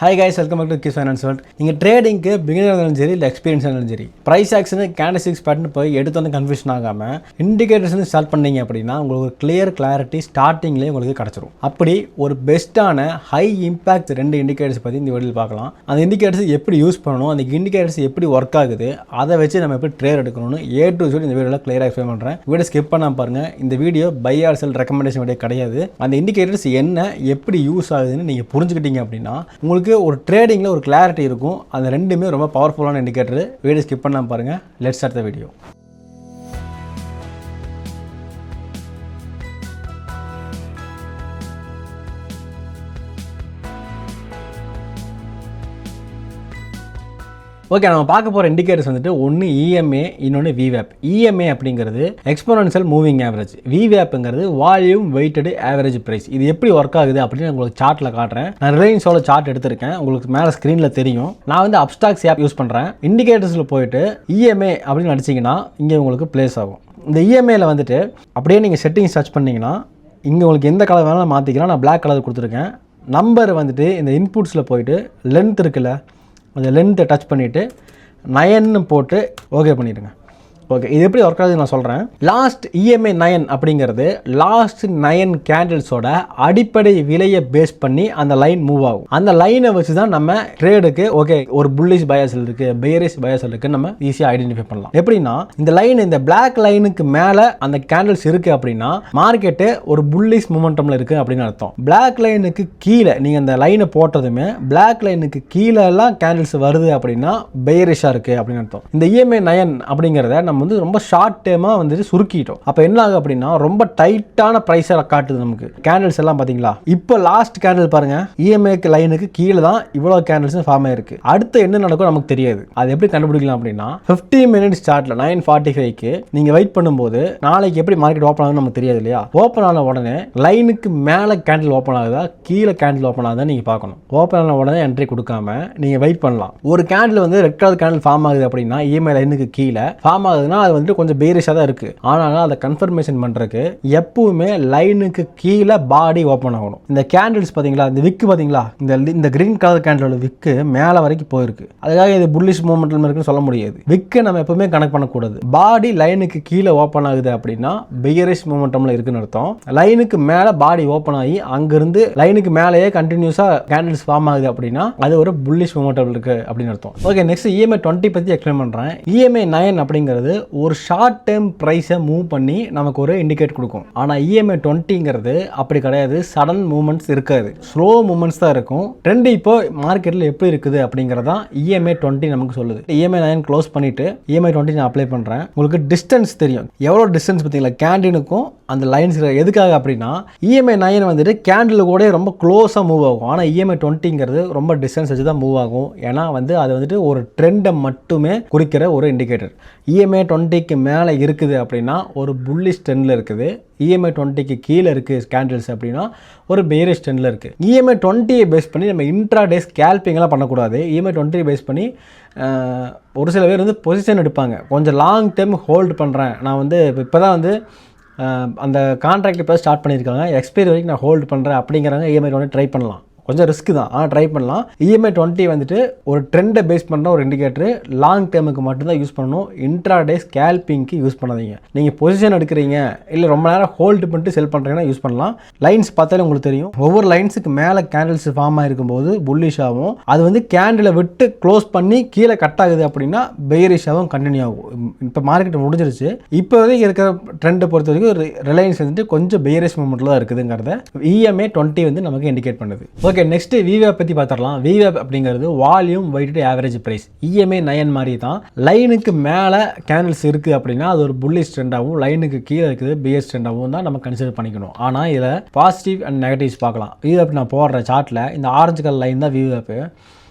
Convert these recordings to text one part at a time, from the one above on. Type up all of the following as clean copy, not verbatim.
Hi guys, welcome back to Kiss Finance World. நீங்கள் ட்ரேடிங்க்கு beginner இருந்தாலும் சரி இல்லை எக்ஸ்பீரியன்ஸ் இருந்தாலும் சரி ப்ரைஸ் ஆக்ஷனு கேண்டல்ஸ்டிக்ஸ் பேட்டர்ன் போய் எடுத்து வந்து கன்ஃபியூஷன் ஆகாமல் இண்டிகேட்டர்ஸ் ஸ்டார்ட் பண்ணீங்க அப்படின்னா உங்களுக்கு ஒரு கிளாரிட்டி ஸ்டார்டிங்லேயே உங்களுக்கு கிடச்சிரும். அப்படி ஒரு பெஸ்ட்டான ஹை இம்பாக்ட் 2 இண்டிகேட்டர்ஸ் பற்றி இந்த வீடியோவில் பார்க்கலாம். அந்த இண்டிகேட்டர்ஸ் எப்படி யூஸ் பண்ணணும், அந்த இண்டிகேட்டர்ஸ் எப்படி ஒர்க் ஆகுது, அதை வச்சு நம்ம எப்படி ட்ரேட் எடுக்கணும்னு A to Z இந்த வீடியோவில் கிளியராக எக்ஸ்பிளைன் பண்ணுறேன். வீடியோ ஸ்கிப் பண்ணாமல் பாருங்கள். இந்த video buy or sell recommendation video கிடையாது. அந்த இண்டிகேட்டர்ஸ் என்ன, எப்படி யூஸ் ஆகுதுன்னு நீங்கள் புரிஞ்சுக்கிட்டீங்க அப்படின்னா உங்களுக்கு ஒரு ட்ரேடிங்கில் ஒரு கிளாரிட்டி இருக்கும். அந்த ரெண்டுமே ரொம்ப பவர்ஃபுல்லான இண்டிகேட்டர். வீடியோ ஸ்கிப் பண்ணாமல் பாருங்கள். Let's start the video. Okay, நம்ம பார்க்க போகிற இண்டிகேட்டர்ஸ் வந்துட்டு ஒன்று EMA, இன்னொன்று VWAP. EMA அப்படிங்கிறது எக்ஸ்போனன்ஷியல் மூவிங் ஆவரேஜ், VWAPங்கிறது வால்யூம் வெயிட்டடு ஆவரேஜ் ப்ரைஸ். இது எப்படி ஒர்க் ஆகுது அப்படின்னு உங்களுக்கு சார்ட்டில் காட்டுறேன். நான் ரிலையன்ஸோட சார்ட் எடுத்திருக்கேன், உங்களுக்கு மேலே ஸ்க்ரீனில் தெரியும். நான் வந்து அப்ஸ்டாக்ஸ் ஆப் யூஸ் பண்ணுறேன். இண்டிகேட்டர்ஸில் போயிட்டு EMA அப்படின்னு அடிச்சிங்கன்னா இங்கே உங்களுக்கு பிளேஸ் ஆகும். இந்த EMAயில் வந்துட்டு அப்படியே நீங்கள் செட்டிங்ஸ் சர்ச் பண்ணிங்கன்னா இங்கே உங்களுக்கு எந்த கலர் வேணாலும் மாற்றிக்கலாம். நான் பிளாக் கலர் கொடுத்துருக்கேன். நம்பர் வந்துட்டு இந்த இன்புட்ஸில் போயிட்டு லென்த் இருக்குல்ல, அந்த லென்த்தை டச் பண்ணிவிட்டு 9 போட்டு ஓகே பண்ணிடுங்க. ஓகே, இது எப்படி ஒர்க் ஆகுதுன்னு நான் சொல்கிறேன். லாஸ்ட் EMA 9 அப்படிங்கிறது லாஸ்ட் 9 கேண்டில்ஸோட அடிப்படை விலையை பேஸ் பண்ணி அந்த லைன் மூவ் ஆகும். அந்த லைனை வச்சு தான் நம்ம ட்ரேடுக்கு ஓகே ஒரு புல்லிஷ் பயாசல் இருக்குது, பெயரிஷ் பயாசல் இருக்குன்னு நம்ம ஈஸியாக ஐடென்டிஃபை பண்ணலாம். எப்படின்னா இந்த லைன், இந்த பிளாக் லைனுக்கு மேலே அந்த கேண்டில்ஸ் இருக்குது அப்படின்னா மார்க்கெட்டு ஒரு புல்லிஷ் மூமெண்டமில் இருக்குது அப்படின்னு அர்த்தம். பிளாக் லைனுக்கு கீழே நீங்கள் அந்த லைனை போட்டதுமே பிளாக் லைனுக்கு கீழே எல்லாம் கேண்டில்ஸ் வருது அப்படின்னா பெயரிஷாக இருக்குது அப்படின்னு அர்த்தம். இந்த EMA 9 அப்படிங்கிறத நம்ம வந்து ரொம்ப ஷார்ட் டேமாக வந்துட்டு சுருக்கிட்டோம். அப்போ என்ன ஆகும் அப்படின்னா ரொம்ப டைட்டான ப்ரைஸை காட்டுது நமக்கு. கேண்டில்ஸ் எல்லாம் பார்த்தீங்களா, இப்போ லாஸ்ட் கேண்டில் பாருங்க, EMA லைனுக்கு கீழே தான் இவ்வளோ கேண்டில்ஸ் ஃபார்ம் ஆயிருக்கு. அடுத்து என்ன நடக்கும் நமக்கு தெரியாது. அது எப்படி கண்டுபிடிக்கலாம் அப்படின்னா 50 மினிட்ஸ் சார்ட்ல 9:45க்கு நீங்க வெயிட் பண்ணும்போது நாளைக்கு எப்படி மார்க்கெட் ஓப்பன் ஆகுதுன்னு நமக்கு தெரியாது இல்லையா. ஓப்பன் ஆன உடனே லைனுக்கு மேலே கேண்டில் ஓப்பன் ஆகுதா கீழே கேண்டில் ஓப்பன் ஆகுதா நீங்க பார்க்கணும். ஓப்பன் ஆன உடனே என்ட்ரி கொடுக்காம நீங்க வெயிட் பண்ணலாம். ஒரு கேண்டில் வந்து ரெட் கலர் கேண்டில் ஃபார்ம் ஆகுது அப்படின்னா EMA லைனுக்கு கீழே ஃபார்ம் ஆகுதுன்னா அது வந்து கொஞ்சம் பேரிஷாக தான் இருக்குது. ஆனால் அதை கன்ஃபர்மேஷன் பண்ணுறதுக்கு எப்பவுமே லைனுக்கு கீழே பாடி ஓப்பன் ஆகணும். இந்த கேண்டில்ஸ் பார்த்தீங்களா, இந்த விக்கு பார்த்தீங்களா, இந்த கிரீன் கலர் கேண்டிலோட விக்கு மேலே வரைக்கும் போயிருக்கு. அதுக்காக இது புல்லிஷ் மூமெண்ட்ல இருக்குன்னு சொல்ல முடியாது. விக்கை நம்ம எப்பவுமே கனெக்ட் பண்ணக்கூடாது. பாடி லைனுக்கு கீழே ஓப்பன் ஆகுது அப்படின்னா பெயரிஷ் மூமெண்டம்ல இருக்குன்னு அர்த்தம். லைனுக்கு மேலே பாடி ஓப்பன் ஆகி அங்கிருந்து லைனுக்கு மேலேயே கண்டினியூஸாக கேண்டில்ஸ் ஃபார்ம் ஆகுது அப்படின்னா அது ஒரு புல்லிஷ் மூமெண்டம் இருக்கு அப்படின்னு அர்த்தம். ஓகே, நெக்ஸ்ட் EMA 20 பற்றி எக்ஸ்பிளைன் பண்ணுறேன். EMA 9 அப்படிங்கிறது ஒரு ஷார்ட் டேர்ம் ப்ரைஸை மூவ் பண்ணி நமக்கு ஒரு இண்டிகேட் கொடுக்கும். ஆனால் EMA 20ங்கிறது அப்படி கிடையாது. சடன் மூவ்மெண்ட்ஸ் இருக்காது, ஸ்லோ மூவ்மெண்ட்ஸ் தான் இருக்கும். ட்ரெண்ட் இப்போ மார்க்கெட்டில் எப்படி இருக்குது அப்படிங்கிறதான் EMA 20 நமக்கு சொல்லுது. EMA 9 க்ளோஸ் பண்ணிட்டு EMA 20 நான் அப்ளை பண்ணுறேன். உங்களுக்கு டிஸ்டன்ஸ் தெரியும், எவ்வளோ டிஸ்டன்ஸ் பார்த்தீங்களா கேண்டிலுக்கும் அந்த லைன்ஸ். எதுக்காக அப்படின்னா EMA 9 வந்துட்டு கேண்டில் கூட ரொம்ப க்ளோஸாக மூவ் ஆகும். ஆனால் EMA 20ங்கிறது ரொம்ப டிஸ்டன்ஸ் வச்சு தான் மூவ் ஆகும். ஏன்னா வந்து அது வந்துட்டு ஒரு ட்ரெண்டை மட்டுமே குறிக்கிற ஒரு இண்டிகேட்டர். EMA 20க்கு மேலே இருக்குது அப்படின்னா ஒரு புல்லிஷ் ட்ரெண்டில் இருக்குது. EMA 20க்கு கீழே இருக்குது கேண்டில்ஸ் அப்படின்னா ஒரு பேரிஷ் ட்ரெண்டில் இருக்குது. EMA 20யை பேஸ் பண்ணி நம்ம இன்ட்ராடே ஸ்கேல்பிங்லாம் பண்ணக்கூடாது. EMA 20 பேஸ் பண்ணி ஒரு சில பேர் வந்து பொசிஷன் எடுப்பாங்க. கொஞ்சம் லாங் டைம் ஹோல்டு பண்ணுறேன், நான் வந்து இப்போ தான் வந்து அந்த கான்ட்ராக்ட் இப்போ ஸ்டார்ட் பண்ணியிருக்காங்க, எக்ஸ்பைரி வரைக்கும் நான் ஹோல்டு பண்ணுறேன் அப்படிங்கிறவங்க EMA 20 ட்ரை பண்ணலாம். கொஞ்சம் ரிஸ்க் தான், ஆனால் ட்ரை பண்ணலாம். EMA 20 வந்துட்டு ஒரு ட்ரெண்டை பேஸ் பண்ணுற ஒரு இண்டிகேட்டர். லாங் டேமுக்கு மட்டும்தான் யூஸ் பண்ணணும். இன்ட்ராடே ஸ்கேல்பிங்க்கு யூஸ் பண்ணாதீங்க. நீங்கள் பொசிஷன் எடுக்கிறீங்க இல்லை ரொம்ப நேரம் ஹோல்டு பண்ணிட்டு செல் பண்ணுறீங்கன்னா யூஸ் பண்ணலாம். லைன்ஸ் பார்த்தாலே உங்களுக்கு தெரியும், ஒவ்வொரு லைன்ஸுக்கு மேலே கேண்டில்ஸ் ஃபார்ம் ஆகிருக்கும் போது புல்லிஷாகவும், அது வந்து கேண்டிலை விட்டு க்ளோஸ் பண்ணி கீழே கட் ஆகுது அப்படின்னா பெயரிஷாகவும் கண்டினியூ ஆகும். இப்போ மார்க்கெட் முடிஞ்சிருச்சு. இப்போ வரைக்கும் இருக்கிற ட்ரெண்டை பொறுத்த வரைக்கும் ரிலையன்ஸ் வந்துட்டு கொஞ்சம் பெயரிஷ் மூமெண்ட்டில் தான் இருக்குதுங்கிறத EMA 20 வந்து நமக்கு இண்டிகேட் பண்ணுது. ஓகே, நெக்ஸ்ட் VWAP பற்றி பார்த்துடலாம். VWAP அப்படிங்கிறது volume weighted average price. EMA 9 மாதிரி தான். லைனுக்கு மேலே கேண்டில்ஸ் இருக்குது அப்படின்னா அது ஒரு புல்லிஷ் ட்ரெண்டாகவும், லைனுக்கு கீழே இருக்குது பியர்ஸ் ட்ரெண்டாகவும் தான் நம்ம கன்சிடர் பண்ணிக்கணும். ஆனால் இதில் பாசிட்டிவ் அண்ட் நெகட்டிவ்ஸ் பார்க்கலாம். VWAP நான் போடுற சார்ட்டில் இந்த ஆரஞ்சு கலர் லைன் தான் VWAP.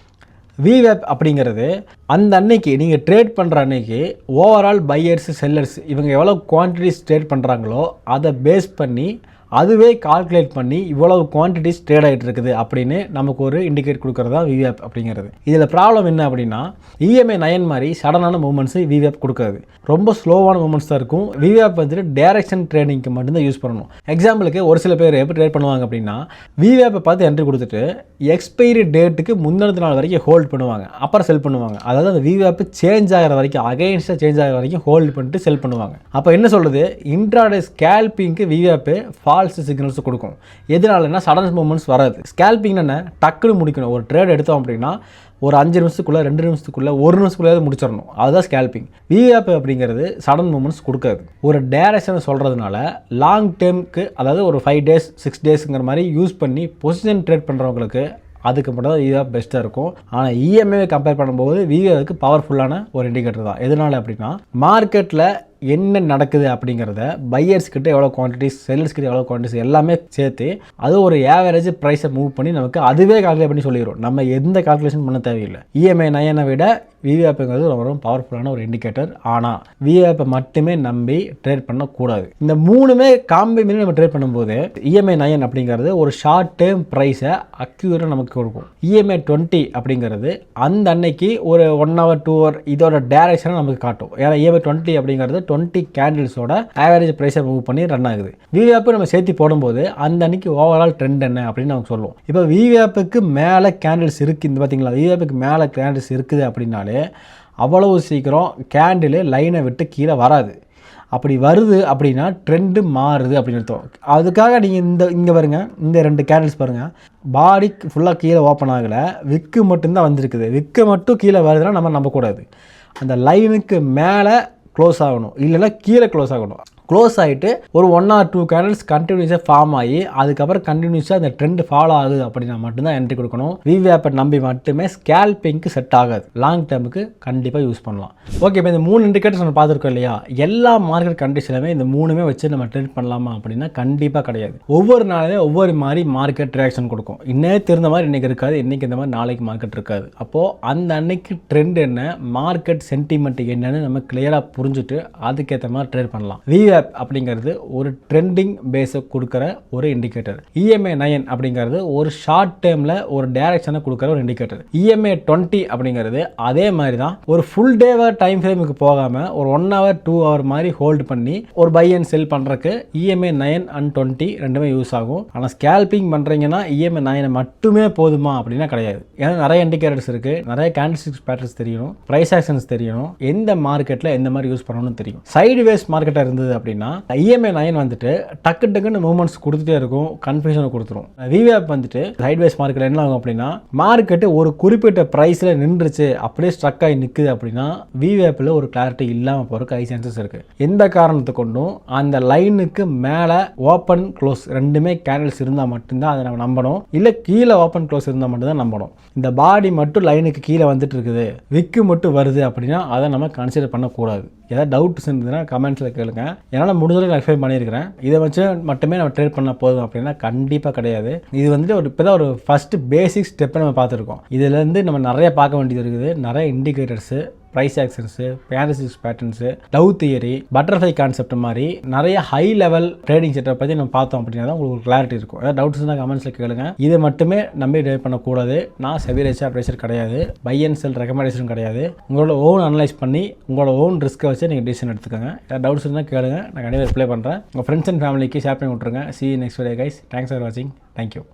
VWAP அப்படிங்கிறது அந்த அன்னைக்கு நீங்கள் ட்ரேட் பண்ணுற அன்னைக்கு ஓவரால் பையர்ஸ் செல்லர்ஸ் இவங்க எவ்வளோ குவான்டிட்டிஸ் ட்ரேட் பண்ணுறாங்களோ அதை பேஸ் பண்ணி அதுவே கால்குலேட் பண்ணி இவ்வளவு குவான்டிட்டிஸ் ட்ரேட் ஆகிட்டு இருக்குது அப்படின்னு நமக்கு ஒரு இண்டிகேட் கொடுக்குறது தான் விவிஆப் அப்படிங்கிறது. இதில் ப்ராப்ளம் என்ன அப்படின்னா இஎம்ஐ 9 மாதிரி சடனான மூவ்மெண்ட்ஸ் விவிஆப் கொடுக்காது. ரொம்ப ஸ்லோவான மூவ்மெண்ட்ஸ் தான் இருக்கும். விவிஆப் வந்துட்டு டைரக்ஷன் ட்ரேடிங்க்கு மட்டும்தான் யூஸ் பண்ணணும். எக்ஸாம்பிளுக்கு ஒரு சில பேர் எப்படி ட்ரேட் பண்ணுவாங்க அப்படின்னா விவிஆப்பை பார்த்து என்ட்ரி கொடுத்துட்டு எக்ஸ்பைரி டேட்டுக்கு முந்தின நாள் வரைக்கும் ஹோல்ட் பண்ணுவாங்க, அப்புறம் செல் பண்ணுவாங்க. அதாவது அந்த விவிஆப் சேஞ்ச் ஆகிற வரைக்கும், அகைன்ஸ்டாக சேஞ்ச் ஆகிற வரைக்கும் ஹோல்ட் பண்ணிட்டு செல் பண்ணுவாங்க. அப்போ என்ன சொல்கிறது, இன்ட்ராடே ஸ்கேல்பிங்க்கு விவிஆப் ஃபால்ஸ் சிக்னல்ஸ் கொடுக்கும். எதனாலன்னா சடன் மூவ்மெண்ட்ஸ் வராது. ஸ்கேல்பிங் என்ன, டக்குன்னு முடிக்கணும். ஒரு ட்ரேட் எடுத்தோம் அப்படின்னா ஒரு 5 நிமிஷத்துக்குள்ளே, 2 நிமிஷத்துக்குள்ளே, 1 நிமிஷத்துக்குள்ளே முடிச்சிடணும். அதுதான் ஸ்கேல்பிங். விவிஆப் அப்படிங்கிறது சடன் மூவ்மெண்ட்ஸ் கொடுக்காது. ஒரு டைரக்ஷனை சொல்கிறதுனால லாங் டேர்முக்கு, அதாவது ஒரு 5 days 6 daysங்கிற மாதிரி யூஸ் பண்ணி பொசிஷன் ட்ரேட் பண்ணுறவங்களுக்கு அதுக்கு மட்டும் தான் விவிஆப் பெஸ்ட்டாக இருக்கும். ஆனால் இஎம்ஐ கம்பேர் பண்ணும்போது விவிஆப்க்கு பவர்ஃபுல்லான ஒரு இண்டிகேட்டர் தான். எதனால அப்படின்னா மார்க்கெட்டில் என்ன நடக்குது அப்படிங்கிறத பையர்ஸ் கிட்ட எவ்வளோ குவான்டிட்டிஸ், செல்லர்ஸ் கிட்ட எவ்வளோ குவான்டிட்டிஸ் எல்லாமே சேர்த்து அது ஒரு ஆவரேஜ் ப்ரைஸை மூவ் பண்ணி நமக்கு அதுவே கால்குலேட் பண்ணி சொல்லிடும். நம்ம எந்த கால்குலேஷன் பண்ண தேவையில்லை. இஎம்ஐ 9 விட விவிஆப்ங்கிறது ரொம்ப பவர்ஃபுல்லான ஒரு இண்டிகேட்டர். ஆனால் விவிஆப்பை மட்டுமே நம்பி ட்ரேட் பண்ணக்கூடாது. இந்த மூணுமே காம்பி மீறி நம்ம ட்ரேட் பண்ணும்போது இஎம்ஐ 9 அப்படிங்கிறது ஒரு ஷார்ட் டேர்ம் ப்ரைஸை அக்யூரேட்டாக நமக்கு கொடுக்கும். இஎம்ஐ 20 அப்படிங்கிறது அந்த அன்னைக்கு ஒரு 1 hour 2 hour இதோட டைரக்ஷனை நமக்கு காட்டும். ஏன்னா இஎம்ஐ 20 அப்படிங்கிறது 20 கேண்டில்ஸோட ஆவரேஜ் ப்ரைஸை மூவ் பண்ணி ரன் ஆகுது. விவிஆப் நம்ம சேர்த்து போடும்போது அந்த அன்னைக்கு ஓவரால் ட்ரெண்ட் என்ன அப்படின்னு நமக்கு சொல்லுவோம். இப்போ விவிஆப்புக்கு மேலே கேண்டில்ஸ் இருக்குது, இந்த பார்த்தீங்களா, விவிஆப்புக்கு மேலே கேண்டில்ஸ் இருக்குது அப்படின்னாலே அவ்வளவு சீக்கிரம் கேண்டில் லைனை விட்டு கீழே வராது. அப்படி வருது அப்படின்னா ட்ரெண்டு மாறுது அப்படின்னு அர்த்தம். அதுக்காக நீங்கள் இங்கே பாருங்க, இந்த 2 கேண்டில்ஸ் பாருங்கள், பாடி ஃபுல்லாக கீழே ஓப்பன் ஆகலை, விக்கு மட்டும்தான் வந்திருக்குது. விக்கு மட்டும் கீழே வருதுன்னா நம்ம நம்பக்கூடாது. அந்த லைனுக்கு மேலே க்ளோஸ் ஆகணும், இல்லைன்னா கீழே க்ளோஸ் ஆகணும். க்ளோஸ் ஆகிட்டு ஒரு 1 or 2 கேண்டில்ஸ் கண்டினியூஸாக ஃபார்ம் ஆகி அதுக்கப்புறம் கண்டினியூஸாக அந்த ட்ரெண்ட் ஃபாலோ ஆகுது அப்படின்னா மட்டும்தான் என்ட்ரி கொடுக்கணும். விவிஆப்பை நம்பி மட்டுமே ஸ்கேல்பிங்க்கு செட் ஆகாது. லாங் டேர்முக்கு கண்டிப்பாக யூஸ் பண்ணலாம். ஓகே, இப்போ இந்த 3 இண்டிகேட்டர்ஸ் நம்ம பார்த்துருக்கோம் இல்லையா. எல்லா மார்க்கெட் கண்டிஷனுமே இந்த 3மே வச்சு நம்ம ட்ரேட் பண்ணலாமா அப்படின்னா கண்டிப்பாக கிடையாது. ஒவ்வொரு நாளே ஒவ்வொரு மாதிரி மார்க்கெட் ரியாக்ஷன் கொடுக்கும். இன்னைக்கு இருந்த மாதிரி இன்றைக்கி இருக்காது, இன்றைக்கி இந்த மாதிரி நாளைக்கு மார்க்கெட் இருக்காது. அப்போது அந்த அன்னைக்கு ட்ரெண்ட் என்ன, மார்க்கெட் சென்டிமெண்ட் என்னன்னு நம்ம கிளியராக புரிஞ்சுட்டு அதுக்கேற்ற மாதிரி ட்ரேட் பண்ணலாம். விவிஆப் அப்படிங்கிறது ஒரு ட்ரெண்டிங் பேஸை கொடுக்குற ஒரு இண்டிகேட்டர். இஎம்ஐ 9 அப்படிங்கிறது ஒரு ஷார்ட் டேர்மில் ஒரு டைரக்ஷனை கொடுக்குற ஒரு இண்டிகேட்டர். இஎம்ஐ 20 அப்படிங்கிறது அதே மாதிரி தான், ஒரு ஃபுல் டேவா டைம் ஃப்ரேமுக்கு போகாமல் ஒரு 1 hour 2 hour மாதிரி ஹோல்டு பண்ணி ஒரு பை அண்ட் செல் பண்ணுறதுக்கு இஎம்ஐ 9 and 20 ரெண்டுமே யூஸ் ஆகும். ஆனால் ஸ்கேல்பிங் பண்ணுறீங்கன்னா இஎம்ஐ 9 மட்டுமே போதுமா அப்படின்னா கிடையாது. ஏன்னா நிறைய இண்டிகேட்டர்ஸ் இருக்குது, நிறைய கேண்டில்ஸ்டிக்ஸ் பேட்டர்ன்ஸ் தெரியணும், ப்ரைஸ் ஆக்ஷன்ஸ் தெரியணும், எந்த மார்க்கெட்டில் எந்த மாதிரி யூஸ் பண்ணணும்னு தெரியும். சைடு வேஸ் மார்க்கெட்டாக இருந்தது அப்படின்னா இஎம்ஐ 9 வந்துட்டு டக்குன்னு மூவ்மெண்ட்ஸ் கொடுத்துட்டே இருக்கும், கன்ஃபியூஷனை கொடுத்துரும். விவிஆப் வந்துட்டு சைட்வேஸ் மார்க்கெட் என்ன ஆகும் அப்படின்னா மார்க்கெட்டு ஒரு குறிப்பிட்ட ப்ரைஸில் நின்றுச்சு, அப்படியே ஸ்ட்ரக் ஆகி நிற்குது அப்படின்னா விவிஆப்பில் ஒரு கிளாரிட்டி இல்லாமல் போகிறதுக்கு ஹை சான்சஸ் இருக்குது. எந்த காரணத்தை கொண்டும் அந்த லைனுக்கு மேலே ஓப்பன் க்ளோஸ் ரெண்டுமே கேண்டில்ஸ் இருந்தால் மட்டும்தான் அதை நம்ம நம்பணும், இல்லை கீழே ஓப்பன் க்ளோஸ் இருந்தால் மட்டும்தான் நம்பணும். இந்த பாடி மட்டும் லைனுக்கு கீழே வந்துட்டு இருக்குது, விக்கு மட்டும் வருது அப்படின்னா அதை நம்ம கன்சிடர் பண்ணக்கூடாது. ஏதாவது டவுட்ஸ் இருந்ததுன்னா கமெண்ட்ஸில் கேளுங்க. என்னால் முடிஞ்சளவுக்கு எக்ஸ்பிளைன் பண்ணியிருக்கிறேன். இதை வச்சு மட்டுமே நம்ம ட்ரேட் பண்ண போதும் அப்படின்னா கண்டிப்பாக கிடையாது. இது வந்துட்டு இப்போ தான் ஒரு ஃபஸ்ட்டு பேசிக் ஸ்டெப்பை நம்ம பார்த்துருக்கோம். இதுலேருந்து நம்ம நிறைய பார்க்க வேண்டியது இருக்குது. நிறைய indicators, price actions, candlesticks patterns, Dow theory, butterfly concept மாதிரி நிறைய ஹை லெவல் ட்ரேடிங் செட்டை பற்றி நம்ம பார்த்தோம் அப்படின்னா தான் உங்களுக்கு கிளாரிட்டி இருக்கும். ஏதாவது டவுட்ஸ் இருந்தால் கமெண்ட்ஸில் கேளுங்க. இதை மட்டுமே நம்பி ட்ரேட் பண்ணக்கூடாது. நான் செபி ரெஜிஸ்டர்ட் அட்வைசர் கிடையாது, பை அண்ட் செல் ரெக்கமெண்டேஷன் கிடையாது. உங்களோட ஓன் அனலைஸ் பண்ணி உங்களோட ஓன் ரிஸ்க்கை வச்சு நீங்கள் டிசிஷன் எடுத்துக்கோங்க. ஏதாவது டவுட்ஸ் இருந்தால் கேளுங்க, நான் கண்டிப்பாக ரிப்ளை பண்ணுறேன். உங்கள் ஃப்ரெண்ட்ஸ் அண்ட் ஃபேமிலிக்கு ஷேர் பண்ணி விட்ருங்க. See you next video guys. Thanks for watching. Thank you.